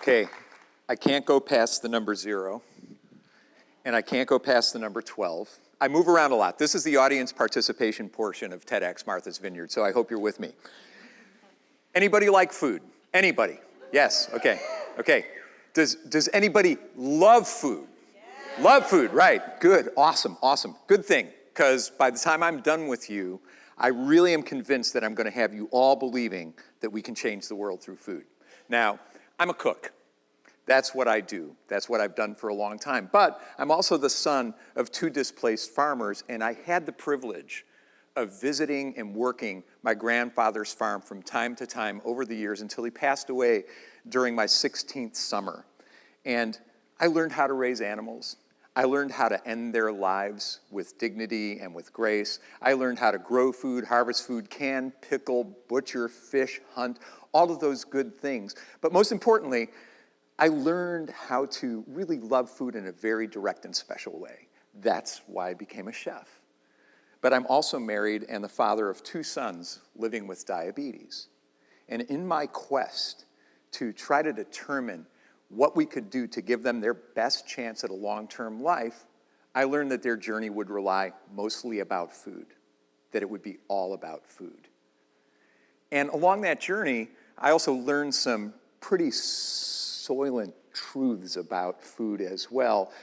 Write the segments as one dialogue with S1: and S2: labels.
S1: Okay, I can't go past the number 0, and I can't go past the number 12. I move around a lot. This is the audience participation portion of TEDxMarthasVineyard, Vineyard, so I hope you're with me. Anybody like food? Anybody? Yes, okay, okay. Does anybody love food? Yeah. Love food, right, good, awesome, awesome. Good thing, because by the time I'm done with you, I really am convinced that I'm gonna have you all believing that we can change the world through food. Now, I'm a cook. That's what I do. That's what I've done for a long time. But I'm also the son of 2 displaced farmers, and I had the privilege of visiting and working my grandfather's farm from time to time over the years until he passed away during my 16th summer. And I learned how to raise animals. I learned how to end their lives with dignity and with grace. I learned how to grow food, harvest food, can, pickle, butcher, fish, hunt, all of those good things. But most importantly, I learned how to really love food in a very direct and special way. That's why I became a chef. But I'm also married and the father of 2 sons living with diabetes. And in my quest to try to determine what we could do to give them their best chance at a long-term life, I learned that their journey would rely mostly about food, that it would be all about food. And along that journey, I also learned some pretty soylent truths about food as well.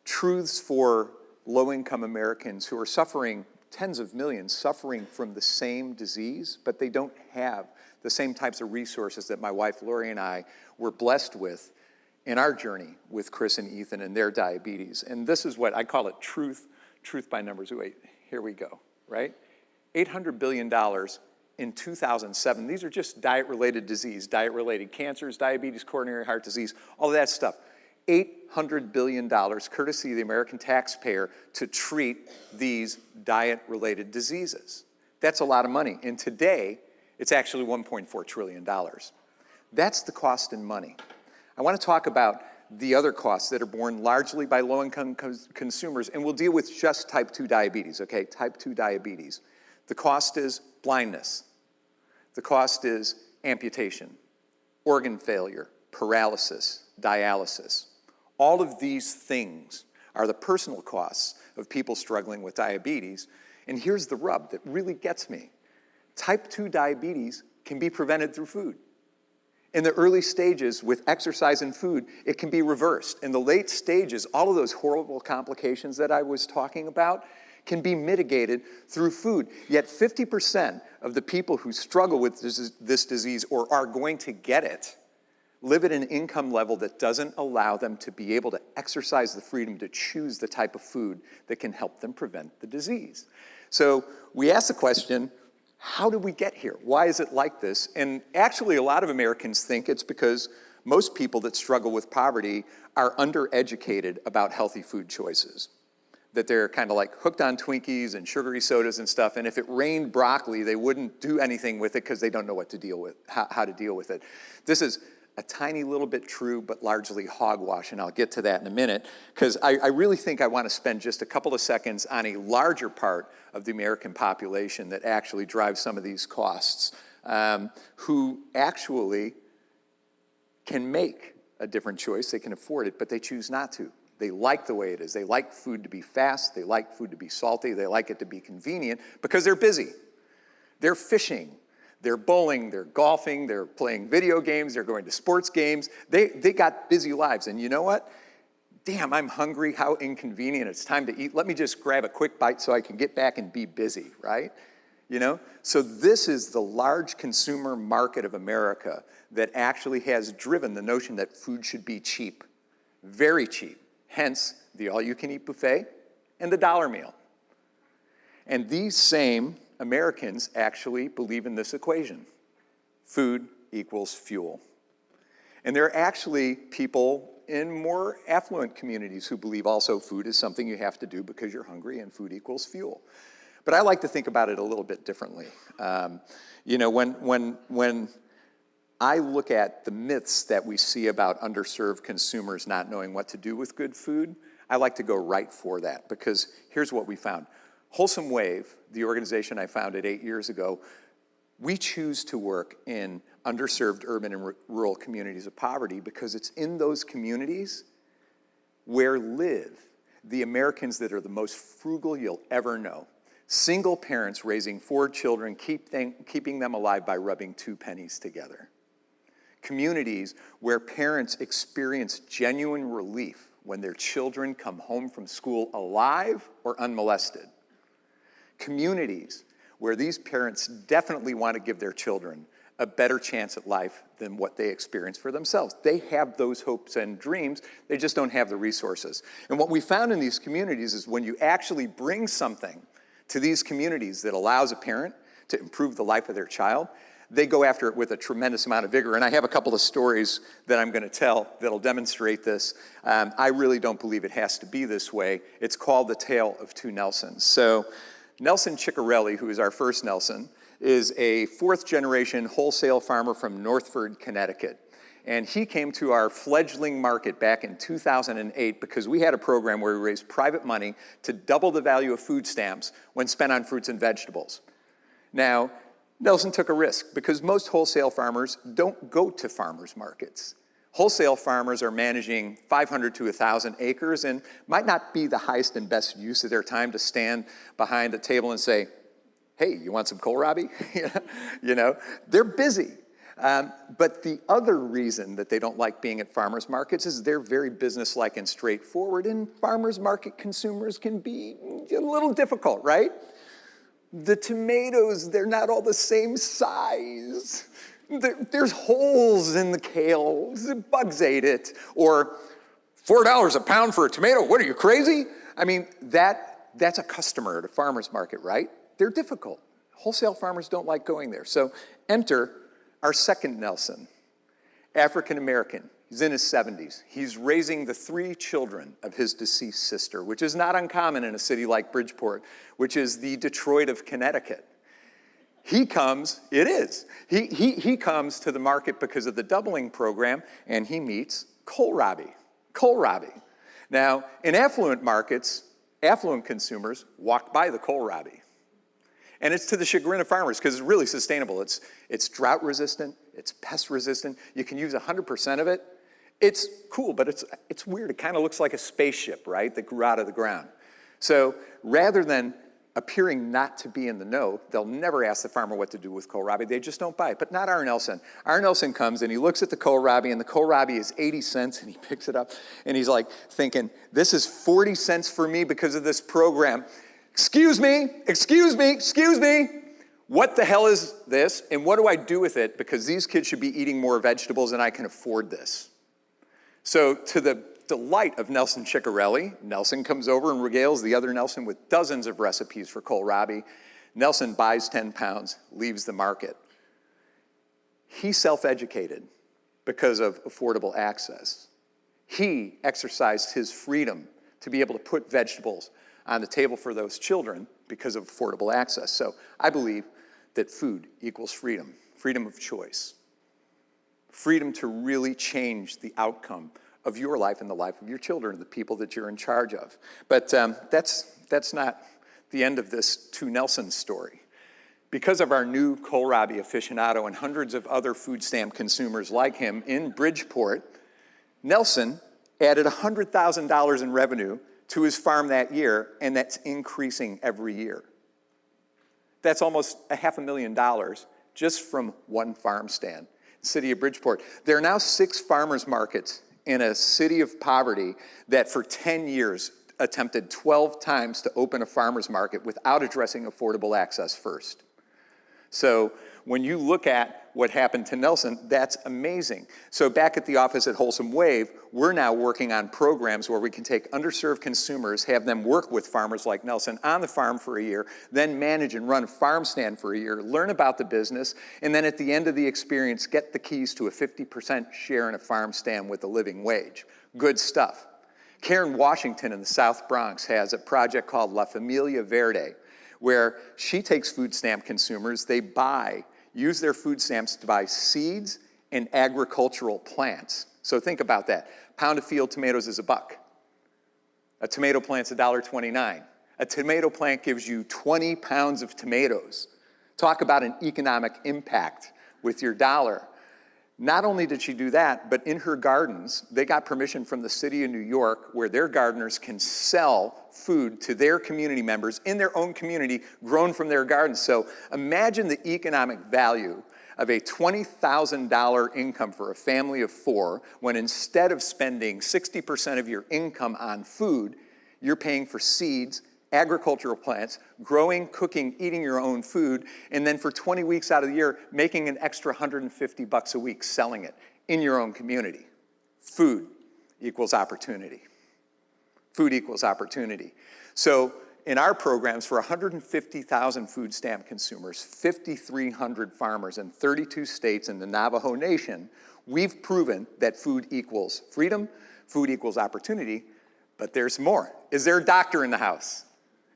S1: Truths for low-income Americans who are suffering, tens of millions, suffering from the same disease, but they don't have the same types of resources that my wife Lori and I were blessed with in our journey with Chris and Ethan and their diabetes. And this is what I call it truth by numbers. Wait, here we go, right? $800 billion in 2007. These are just diet-related disease, diet-related cancers, diabetes, coronary heart disease, all of that stuff. $800 billion, courtesy of the American taxpayer, to treat these diet-related diseases. That's a lot of money. And today, it's actually $1.4 trillion. That's the cost in money. I want to talk about the other costs that are borne largely by low-income consumers, and we'll deal with just type 2 diabetes, okay? Type 2 diabetes. The cost is blindness. The cost is amputation, organ failure, paralysis, dialysis. All of these things are the personal costs of people struggling with diabetes. And here's the rub that really gets me. Type 2 diabetes can be prevented through food. In the early stages, with exercise and food, it can be reversed. In the late stages, all of those horrible complications that I was talking about can be mitigated through food. Yet 50% of the people who struggle with this disease or are going to get it live at an income level that doesn't allow them to be able to exercise the freedom to choose the type of food that can help them prevent the disease. So we ask the question, how did we get here? Why is it like this? And actually, a lot of Americans think it's because most people that struggle with poverty are undereducated about healthy food choices. That they're kind of like hooked on Twinkies and sugary sodas and stuff, and if it rained broccoli, they wouldn't do anything with it because they don't know what to deal with, how to deal with it. This is a tiny little bit true, but largely hogwash, and I'll get to that in a minute, because I really think I want to spend just a couple of seconds on a larger part of the American population that actually drives some of these costs, who actually can make a different choice, they can afford it, but they choose not to. They like the way it is. They like food to be fast, they like food to be salty, they like it to be convenient, because they're busy. They're fishing. They're bowling, they're golfing, they're playing video games, they're going to sports games. They got busy lives, and you know what? Damn, I'm hungry, how inconvenient, it's time to eat. Let me just grab a quick bite so I can get back and be busy, right? You know? So this is the large consumer market of America that actually has driven the notion that food should be cheap, very cheap. Hence, the all-you-can-eat buffet and the dollar meal. And these same Americans actually believe in this equation. Food equals fuel. And there are actually people in more affluent communities who believe also food is something you have to do because you're hungry and food equals fuel. But I like to think about it a little bit differently. You know, when I look at the myths that we see about underserved consumers not knowing what to do with good food, I like to go right for that, because here's what we found. Wholesome Wave, the organization I founded 8 years ago, We choose to work in underserved urban and rural communities of poverty because it's in those communities where live the Americans that are the most frugal you'll ever know. Single parents raising 4 children, keeping them alive by rubbing 2 pennies together. Communities where parents experience genuine relief when their children come home from school alive or unmolested. Communities where these parents definitely want to give their children a better chance at life than what they experience for themselves. They have those hopes and dreams, they just don't have the resources. And what we found in these communities is when you actually bring something to these communities that allows a parent to improve the life of their child, they go after it with a tremendous amount of vigor. And I have a couple of stories that I'm going to tell that'll demonstrate this. I really don't believe it has to be this way. It's called The Tale of Two Nelsons. So Nelson Ciccarelli, who is our first Nelson, is a 4th-generation wholesale farmer from Northford, Connecticut. And he came to our fledgling market back in 2008 because we had a program where we raised private money to double the value of food stamps when spent on fruits and vegetables. Now, Nelson took a risk because most wholesale farmers don't go to farmers markets. Wholesale farmers are managing 500 to 1,000 acres and might not be the highest and best use of their time to stand behind a table and say, hey, you want some kohlrabi? You know, they're busy. But the other reason that they don't like being at farmers markets is they're very businesslike and straightforward, and farmers market consumers can be a little difficult, right? The tomatoes, they're not all the same size. There's holes in the kale, bugs ate it, or $4 a pound for a tomato, what are you, crazy? I mean, that's a customer at a farmer's market, right? They're difficult. Wholesale farmers don't like going there. So enter our second Nelson, African-American. He's in his 70s. He's raising the 3 children of his deceased sister, which is not uncommon in a city like Bridgeport, which is the Detroit of Connecticut. He comes to the market because of the doubling program, and he meets kohlrabi. Now, in affluent markets, affluent consumers walk by the kohlrabi. And it's to the chagrin of farmers because it's really sustainable. It's drought resistant, it's pest resistant. You can use 100% of it. It's cool, but it's weird. It kind of looks like a spaceship, right, that grew out of the ground. So rather than appearing not to be in the know, they'll never ask the farmer what to do with kohlrabi. They just don't buy it. But not our Nelson. Our Nelson comes and he looks at the kohlrabi, and the kohlrabi is 80 cents, and he picks it up and he's like thinking, this is 40 cents for me because of this program. Excuse me, what the hell is this, and what do I do with it? Because these kids should be eating more vegetables and I can afford this. So to the delight of Nelson Ciccarelli, Nelson comes over and regales the other Nelson with dozens of recipes for kohlrabi. Nelson buys 10 pounds, leaves the market. He self-educated because of affordable access. He exercised his freedom to be able to put vegetables on the table for those children because of affordable access. So I believe that food equals freedom, freedom of choice, freedom to really change the outcome of your life and the life of your children, the people that you're in charge of. But that's not the end of this Two Nelson story. Because of our new kohlrabi aficionado and hundreds of other food stamp consumers like him in Bridgeport, Nelson added $100,000 in revenue to his farm that year, and that's increasing every year. That's almost $500,000 just from one farm stand. City of Bridgeport. There are now 6 farmers markets in a city of poverty that for 10 years attempted 12 times to open a farmer's market without addressing affordable access first. So when you look at what happened to Nelson, that's amazing. So back at the office at Wholesome Wave, we're now working on programs where we can take underserved consumers, have them work with farmers like Nelson on the farm for a year, then manage and run a farm stand for a year, learn about the business, and then at the end of the experience, get the keys to a 50% share in a farm stand with a living wage. Good stuff. Karen Washington in the South Bronx has a project called La Familia Verde, where she takes food stamp consumers, they use their food stamps to buy seeds and agricultural plants. So think about that. Pound of field tomatoes is $1. A tomato plant's $1.29. A tomato plant gives you 20 pounds of tomatoes. Talk about an economic impact with your dollar. Not only did she do that, but in her gardens, they got permission from the city of New York where their gardeners can sell food to their community members in their own community grown from their gardens. So imagine the economic value of a $20,000 income for a family of 4 when instead of spending 60% of your income on food, you're paying for seeds, agricultural plants, growing, cooking, eating your own food, and then for 20 weeks out of the year, making an extra $150 a week selling it in your own community. Food equals opportunity. Food equals opportunity. So in our programs, for 150,000 food stamp consumers, 5,300 farmers in 32 states in the Navajo Nation, we've proven that food equals freedom, food equals opportunity, but there's more. Is there a doctor in the house?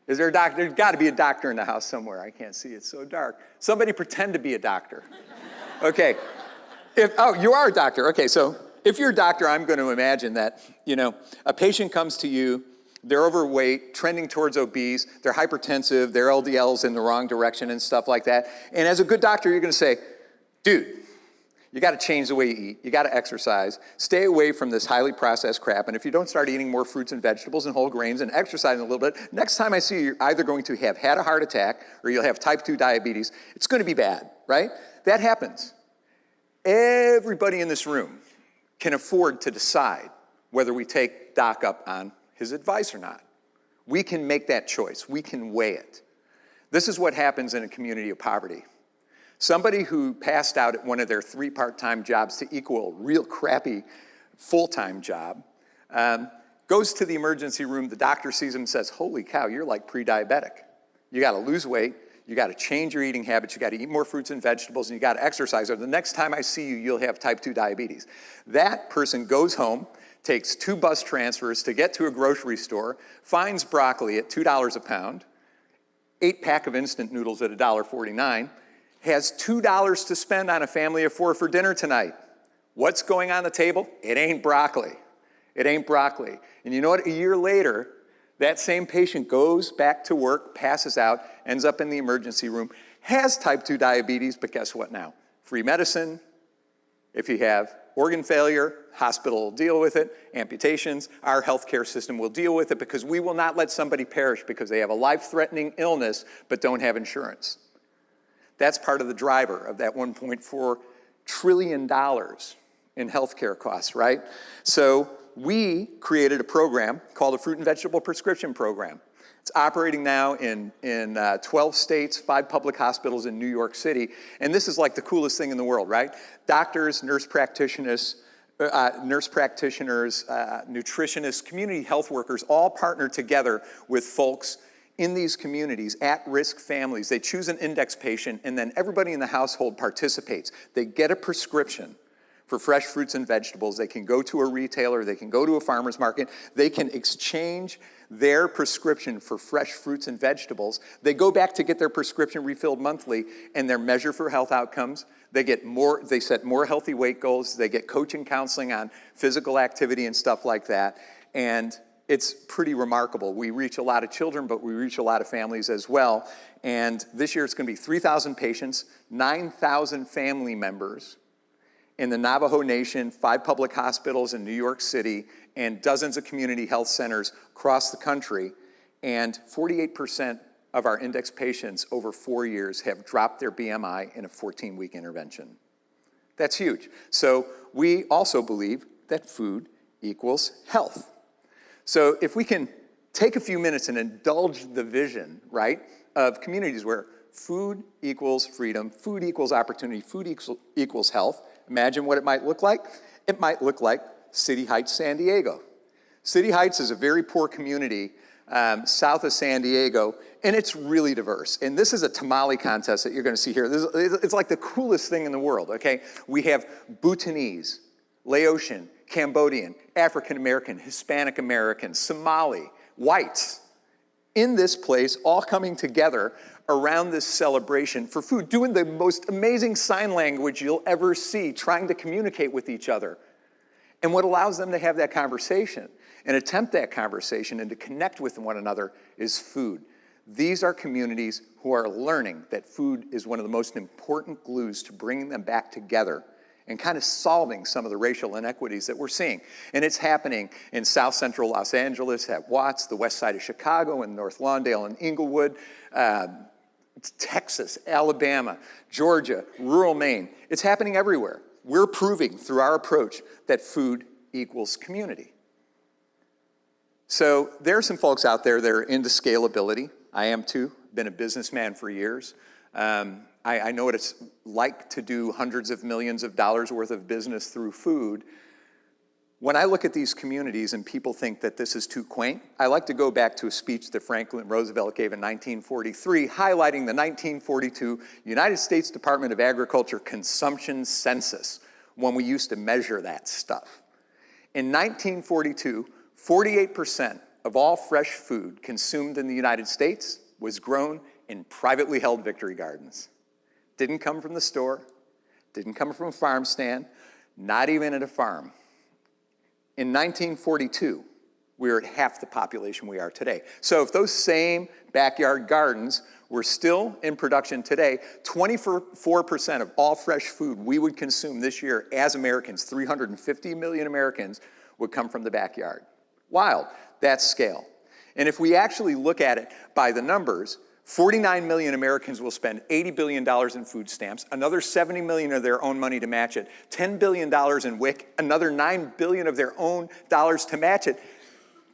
S1: Is there a doctor? There's got to be a doctor in the house somewhere. I can't see, it's so dark. Somebody pretend to be a doctor. Okay. Oh, you are a doctor. Okay, so if you're a doctor, I'm going to imagine that, a patient comes to you, they're overweight, trending towards obese, they're hypertensive, their LDL's in the wrong direction and stuff like that. And as a good doctor, you're going to say, dude, you got to change the way you eat. You got to exercise. Stay away from this highly processed crap. And if you don't start eating more fruits and vegetables and whole grains and exercising a little bit, next time I see you, you're either going to have had a heart attack or you'll have type 2 diabetes. It's going to be bad, right? That happens. Everybody in this room can afford to decide whether we take Doc up on his advice or not. We can make that choice. We can weigh it. This is what happens in a community of poverty. Somebody who passed out at one of their 3 part-time jobs to equal a real crappy full-time job goes to the emergency room, the doctor sees him and says, holy cow, you're like pre-diabetic. You gotta lose weight, you gotta change your eating habits, you gotta eat more fruits and vegetables, and you gotta exercise, or the next time I see you, you'll have type 2 diabetes. That person goes home, takes 2 bus transfers to get to a grocery store, finds broccoli at $2 a pound, 8-pack of instant noodles at $1.49, has $2 to spend on a family of 4 for dinner tonight. What's going on the table? It ain't broccoli. It ain't broccoli. And you know what? A year later, that same patient goes back to work, passes out, ends up in the emergency room, has type 2 diabetes, but guess what now? Free medicine. If you have organ failure, hospital will deal with it. Amputations, our healthcare system will deal with it because we will not let somebody perish because they have a life-threatening illness but don't have insurance. That's part of the driver of that $1.4 trillion in healthcare costs, right? So we created a program called the Fruit and Vegetable Prescription Program. It's operating now in 12 states, 5 public hospitals in New York City, and this is like the coolest thing in the world, right? Doctors, nurse practitioners, nutritionists, community health workers all partner together with folks in these communities, at-risk families. They choose an index patient, and then everybody in the household participates. They get a prescription for fresh fruits and vegetables. They can go to a retailer, they can go to a farmer's market, they can exchange their prescription for fresh fruits and vegetables. They go back to get their prescription refilled monthly, and their measure for health outcomes. They set more healthy weight goals, they get coaching, counseling on physical activity and stuff like that, and it's pretty remarkable. We reach a lot of children, but we reach a lot of families as well. And this year it's going to be 3,000 patients, 9,000 family members in the Navajo Nation, 5 public hospitals in New York City, and dozens of community health centers across the country. And 48% of our index patients over 4 years have dropped their BMI in a 14-week intervention. That's huge. So we also believe that food equals health. So if we can take a few minutes and indulge the vision, right, of communities where food equals freedom, food equals opportunity, food equals health, imagine what it might look like. It might look like City Heights, San Diego. City Heights is a very poor community south of San Diego, and it's really diverse. And this is a tamale contest that you're going to see here. It's like the coolest thing in the world, okay? We have Bhutanese, Laotian, Cambodian, African-American, Hispanic-American, Somali, whites, in this place, all coming together around this celebration for food, doing the most amazing sign language you'll ever see, trying to communicate with each other. And what allows them to have that conversation and attempt that conversation and to connect with one another is food. These are communities who are learning that food is one of the most important glues to bringing them back together and kind of solving some of the racial inequities that we're seeing. And it's happening in South Central Los Angeles at Watts, the west side of Chicago, and North Lawndale and Inglewood, Texas, Alabama, Georgia, rural Maine. It's happening everywhere. We're proving through our approach that food equals community. So there are some folks out there that are into scalability. I am too, been a businessman for years. I know what it's like to do hundreds of millions of dollars worth of business through food. When I look at these communities and people think that this is too quaint, I like to go back to a speech that Franklin Roosevelt gave in 1943, highlighting the 1942 United States Department of Agriculture consumption census, when we used to measure that stuff. In 1942, 48% of all fresh food consumed in the United States was grown in privately held victory gardens. Didn't come from the store, didn't come from a farm stand, not even at a farm. In 1942, we were at half the population we are today. So if those same backyard gardens were still in production today, 24% of all fresh food we would consume this year as Americans, 350 million Americans, would come from the backyard. Wild, that's scale. And if we actually look at it by the numbers, 49 million Americans will spend $80 billion in food stamps, another 70 million of their own money to match it, $10 billion in WIC, another 9 billion of their own dollars to match it.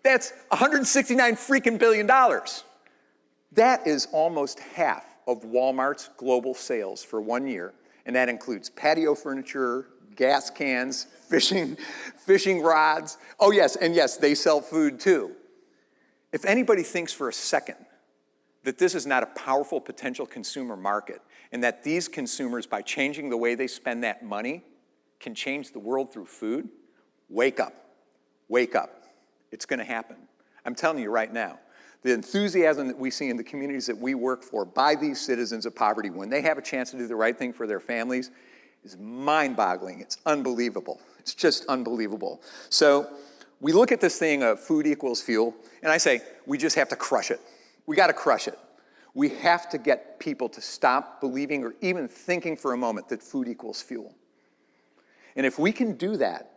S1: That's 169 freaking billion dollars. That is almost half of Walmart's global sales for 1 year, and that includes patio furniture, gas cans, fishing rods. Oh yes, and yes, they sell food too. If anybody thinks for a second that this is not a powerful potential consumer market, and that these consumers, by changing the way they spend that money, can change the world through food, wake up. Wake up. It's going to happen. I'm telling you right now. The enthusiasm that we see in the communities that we work for by these citizens of poverty when they have a chance to do the right thing for their families is mind-boggling. It's unbelievable. It's just unbelievable. So we look at this thing of food equals fuel, and I say, we just have to crush it. We got to crush it. We have to get people to stop believing or even thinking for a moment that food equals fuel. And if we can do that,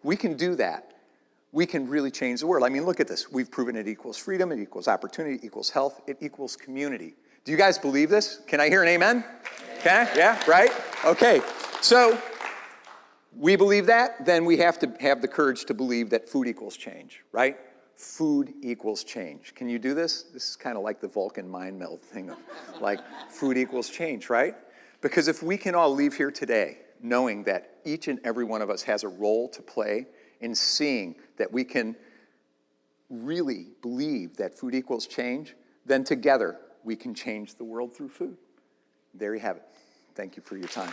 S1: we can really change the world. I mean, look at this. We've proven it equals freedom, it equals opportunity, it equals health, it equals community. Do you guys believe this? Can I hear an amen? Okay, yeah, right? Okay, so we believe that, then we have to have the courage to believe that food equals change, right? Food equals change. Can you do this? This is kind of like the Vulcan mind meld thing of like food equals change, right? Because if we can all leave here today knowing that each and every one of us has a role to play in seeing that we can really believe that food equals change, then together we can change the world through food. There you have it. Thank you for your time.